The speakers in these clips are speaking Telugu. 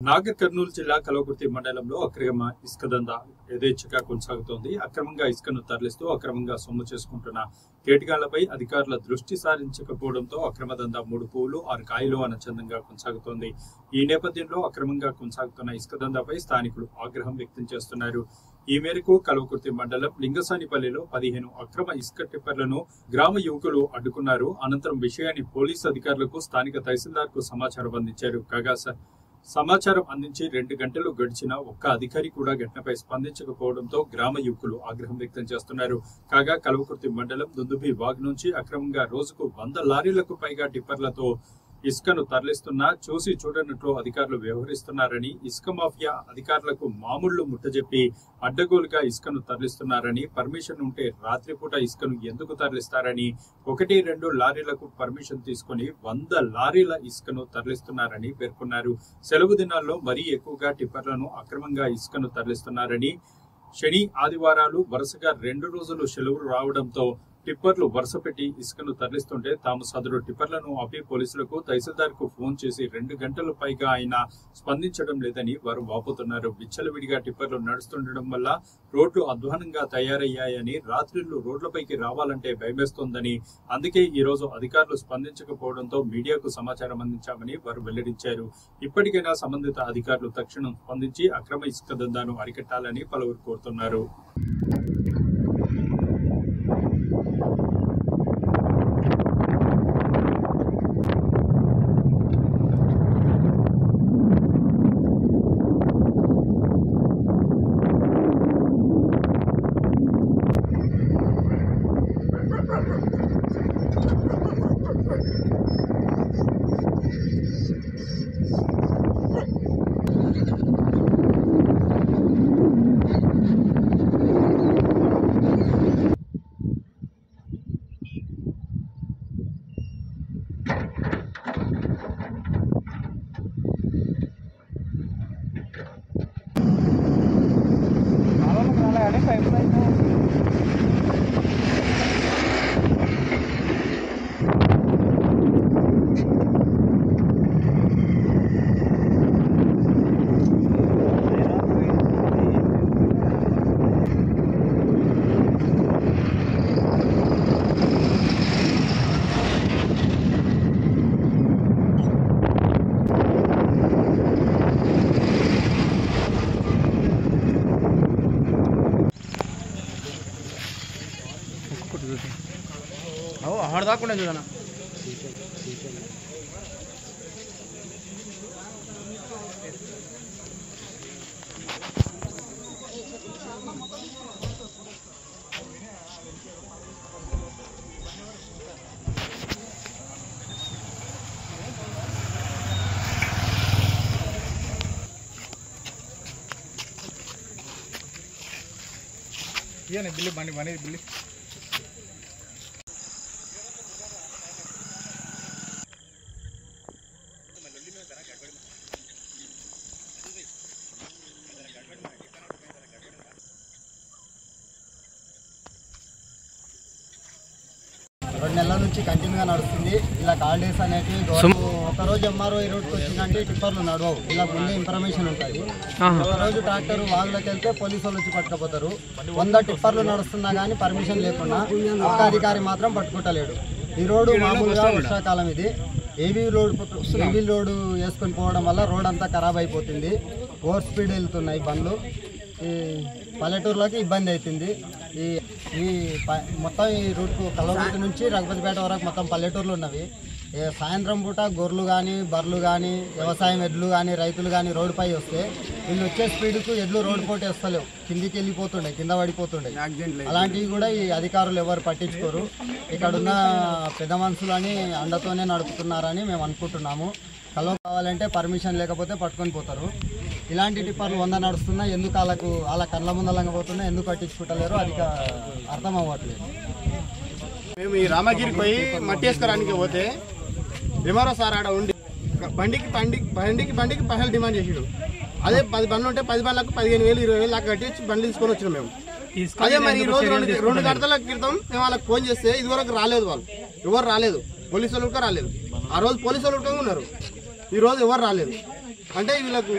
నాగర్ కర్నూలు జిల్లా కల్వకుర్తి మండలంలో అక్రమ ఇసుక దందా యథేచ్ఛగా కొనసాగుతోంది. అక్రమంగా ఇసుకను తరలిస్తూ అక్రమంగా సొమ్ము చేసుకుంటున్న కేటగాళ్లపై అధికారుల దృష్టి సారించకపోవడంతో అక్రమ దందా 3 పువ్వులు 6 కాయలు అన్నచందంగా కొనసాగుతోంది. ఈ నేపథ్యంలో అక్రమంగా కొనసాగుతున్న ఇసుక దందాపై స్థానికులు ఆగ్రహం వ్యక్తం చేస్తున్నారు. ఈ మేరకు కల్వకుర్తి మండలం లింగసానిపల్లిలో 15 అక్రమ ఇసుక టిప్పర్లను గ్రామ యువకులు అడ్డుకున్నారు. అనంతరం విషయాన్ని పోలీసు అధికారులకు స్థానిక తహసీల్దార్ కు సమాచారం అందించారు. కాగా సమాచారం అందించి 2 గంటలు గడిచినా ఒక్క అధికారి కూడా ఘటనపై స్పందించకపోవడంతో గ్రామ యువకులు ఆగ్రహం వ్యక్తం చేస్తున్నారు. కాగా కల్వకుర్తి మండలం దుందుబి వాగు నుంచి అక్రమంగా రోజుకు 100 లారీలకు పైగా టిప్పర్లతో ఇసుకను తరలిస్తున్నా చూసి చూడనట్లు అధికారులు వ్యవహరిస్తున్నారని, ఇసుక మాఫియా అధికారులకు మామూళ్లు ముట్టజెప్పి అడ్డగోలుగా ఇసుకను తరలిస్తున్నారని, పర్మిషన్ ఉంటే రాత్రిపూట ఇసుకను ఎందుకు తరలిస్తారని 1-2 లారీలకు పర్మిషన్ తీసుకుని 100 లారీల ఇసుకను తరలిస్తున్నారని పేర్కొన్నారు. సెలవు దినాల్లో మరీ ఎక్కువగా టిప్పర్లను అక్రమంగా ఇసుకను తరలిస్తున్నారని, శని ఆదివారాలు వరుసగా 2 రోజులు సెలవులు రావడంతో టిప్పర్లు వరుస పెట్టి ఇసుకను తరలిస్తుంటే తాము సదరు టిప్పర్లను ఆపి పోలీసులకు తహసీల్దార్ కు ఫోన్ చేసి 2 గంటల పైగా అయినా స్పందించడం లేదని వారు వాపోతున్నారు. విచ్చలవిడిగా టిప్పర్లు నడుస్తుండడం వల్ల రోడ్లు అధ్వానంగా తయారయ్యాయని, రాత్రిళ్లు రోడ్లపైకి రావాలంటే భయమేస్తోందని, అందుకే ఈ రోజు అధికారులు స్పందించకపోవడంతో మీడియాకు సమాచారం అందించామని వారు వెల్లడించారు. ఇప్పటికైనా సంబంధిత అధికారులు తక్షణం స్పందించి అక్రమ ఇసుక దందాను అరికట్టాలని పలువురు కోరుతున్నారు. हर दाకుండా చూడనా ఏనే బిల్లు బండి బిల్లు నెలల నుంచి కంటిన్యూగా నడుస్తుంది. ఇలా హాలిడేస్ అనేటివి ఒకరోజు ఎంఆర్ఓ ఈ రోడ్కి వచ్చిందంటే టిప్పర్లు నడవవు. ఇలా ముందే ఇన్ఫర్మేషన్ ఉంటుంది. ఒకరోజు ట్రాక్టర్ వాళ్ళకి వెళ్తే పోలీసు వాళ్ళు వచ్చి పట్టుకపోతారు. 100 టిప్పర్లు నడుస్తున్నా కానీ పర్మిషన్ లేకుండా ఒక్క అధికారి మాత్రం పట్టుకుంటలేడు. ఈ రోడ్డు మామూలుగా వర్షాకాలం ఇది హెవీ లోడ్ వేసుకొని పోవడం వల్ల రోడ్ అంతా ఖరాబ్ అయిపోతుంది. ఓవర్ స్పీడ్ వెళ్తున్నాయి బండ్లు. ఈ పల్లెటూరులోకి ఇబ్బంది అవుతుంది. ఈ మొత్తం ఈ రూట్కు కల్వకుర్తి నుంచి రఘుపతిపేట వరకు మొత్తం పల్లెటూర్లు ఉన్నవి. సాయంత్రం పూట గొర్రెలు కానీ బర్రెలు కానీ వ్యవసాయం ఎడ్లు కానీ రైతులు కానీ రోడ్డుపై వస్తే వీళ్ళు వచ్చే స్పీడ్కు ఎడ్లు రోడ్డు పోటీ వస్తలేవు, కిందికి వెళ్ళిపోతుండే, కింద పడిపోతుండే. అలాంటివి కూడా ఈ అధికారులు ఎవరు పట్టించుకోరు. ఇక్కడున్న పెద్ద మనుషులని అండతోనే నడుపుతున్నారని మేము అనుకుంటున్నాము. కలవ కావాలంటే పర్మిషన్ లేకపోతే పట్టుకొని పోతారు. ఇలాంటి టిప్పర్లు 100 నడుస్తున్నా ఎందుకు వాళ్ళ కళ్ళ ముందలంగా పోతున్నా ఎందుకు పట్టించుకుంటలేరు అది అర్థం అవ్వట్లేదు. మేము ఈ రామగిరికి పోయి మట్టి వేసుకోవడానికి పోతే ఎంఆర్ఓ సార్ ఆడ ఉండి బండికి 10 డిమాండ్ చేసాడు. అదే 10 బండ్లు ఉంటే 10 బండ్లకు 15,000 20,000 దాకా కట్టి బండ్లు తీసుకొని వచ్చినాం మేము. అదే మరి ఈ రోజు 2 గంటల క్రితం మేము వాళ్ళకి ఫోన్ చేస్తే ఇదివరకు రాలేదు, వాళ్ళు ఎవరు రాలేదు, పోలీసు వాళ్ళు కూడా రాలేదు. ఆ రోజు పోలీసు వాళ్ళు కూడా ఉన్నారు. ఈ రోజు ఎవరు రాలేదు. అంటే వీళ్ళకు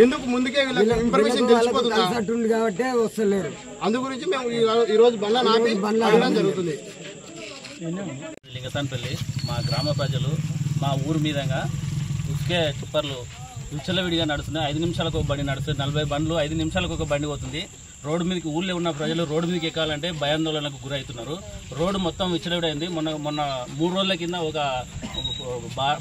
ఎందుకు ముందుకే వీళ్ళకి ఇన్ఫర్మేషన్ తెలిసిపోతుంది కాబట్టి వస్తలేరు. అందు గురించి మేము ఈ రోజు బండ్ల నాపి అడగడం జరుగుతుంది. లింగసాన్పల్లి మా గ్రామ ప్రజలు మా ఊరు మీదంగా ఉసుకే టిప్పర్లు విచ్చలవిడిగా నడుస్తున్నాయి. 5 నిమిషాలకు ఒక బండి నడుస్తుంది. 40 బండ్లు 5 నిమిషాలకు ఒక బండి పోతుంది. రోడ్డు మీదకి ఊళ్ళో ఉన్న ప్రజలు రోడ్డు మీదకి ఎక్కాలంటే భయాందోళనకు గురవుతున్నారు. రోడ్డు మొత్తం విచ్చలవిడైంది. మొన్న 3 రోజుల కింద ఒక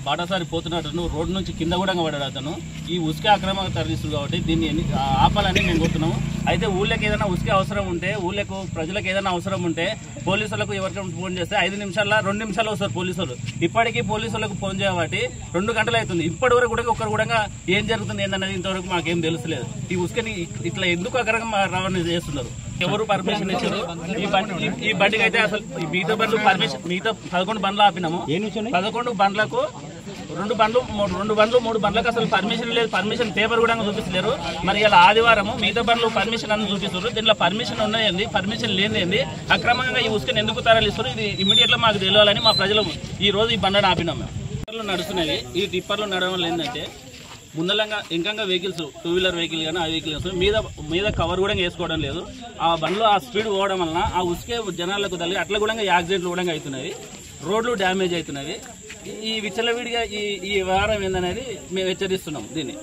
బాటసారి పోతున్నట్టు రోడ్డు నుంచి కింద కూడా పడ్డాడు అతను. ఈ ఉసుకే అక్రమంగా తరలిస్తుంది కాబట్టి దీన్ని ఆపాలని మేము కోరుతున్నాము. అయితే ఊళ్ళకి ఏదైనా ఉసుకే అవసరం ఉంటే, ఊళ్ళకు ప్రజలకు ఏదైనా అవసరం ఉంటే పోలీసులకు ఎవరికైనా ఫోన్ చేస్తే 5 నిమిషాల్లో 2 నిమిషాలు వస్తారు పోలీసులు. ఇప్పటికీ పోలీసులకు ఫోన్ చేయబట్టి 2 గంటలు అవుతుంది. ఇప్పటి వరకు కూడా ఒక్కరు కూడా ఏం జరుగుతుంది ఏంటనేది ఇంతవరకు మాకేం తెలుసలేదు. ఈ ఉసుకని ఇట్లా ఎందుకు అక్రమంగా రవాణా చేస్తున్నారు? ఎవరు పర్మిషన్ ఇచ్చారు? ఈ బండికి అయితే అసలు మిగతా బండ్లు పర్మిషన్, మిగతా 11 బండ్లు ఆపినాము. 11 బండ్లకు 2 బండ్లు 3 బండ్లకు అసలు పర్మిషన్ లేదు. పర్మిషన్ పేపర్ కూడా చూపిస్తలేరు. మరి ఇలా ఆదివారం మిగతా బండ్లు పర్మిషన్ అని చూపిస్తారు. దీంట్లో పర్మిషన్ ఉన్నాయండి, పర్మిషన్ లేనిది అక్రమంగా ఈ ఉసుకని ఎందుకు తరలిస్తారు? ఇది ఇమీడియట్ గా మాకు తెలియాలని మా ప్రజలు ఈ రోజు ఈ బండ్లను ఆపినాం. మేము టిప్పర్లు నడుస్తున్నాయి. ఈ టిప్పర్లు నడవడం వల్ల ఏంటంటే ముందలంగా ఇంకా వెహికల్స్ 2 వీలర్ వెహికల్ కానీ ఆ వెహికల్స్ మీద కవర్ కూడా వేసుకోవడం లేదు. ఆ బండ్లో ఆ స్పీడ్ పోవడం వలన ఆ ఉసుకే జనాలకు తల్లి అట్లా కూడా యాక్సిడెంట్లు కూడా అవుతున్నాయి. రోడ్లు డ్యామేజ్ అవుతున్నాయి. ఈ విచ్చలవిడిగా ఈ వ్యవహారం ఏందనేది మేము హెచ్చరిస్తున్నాం దీన్ని.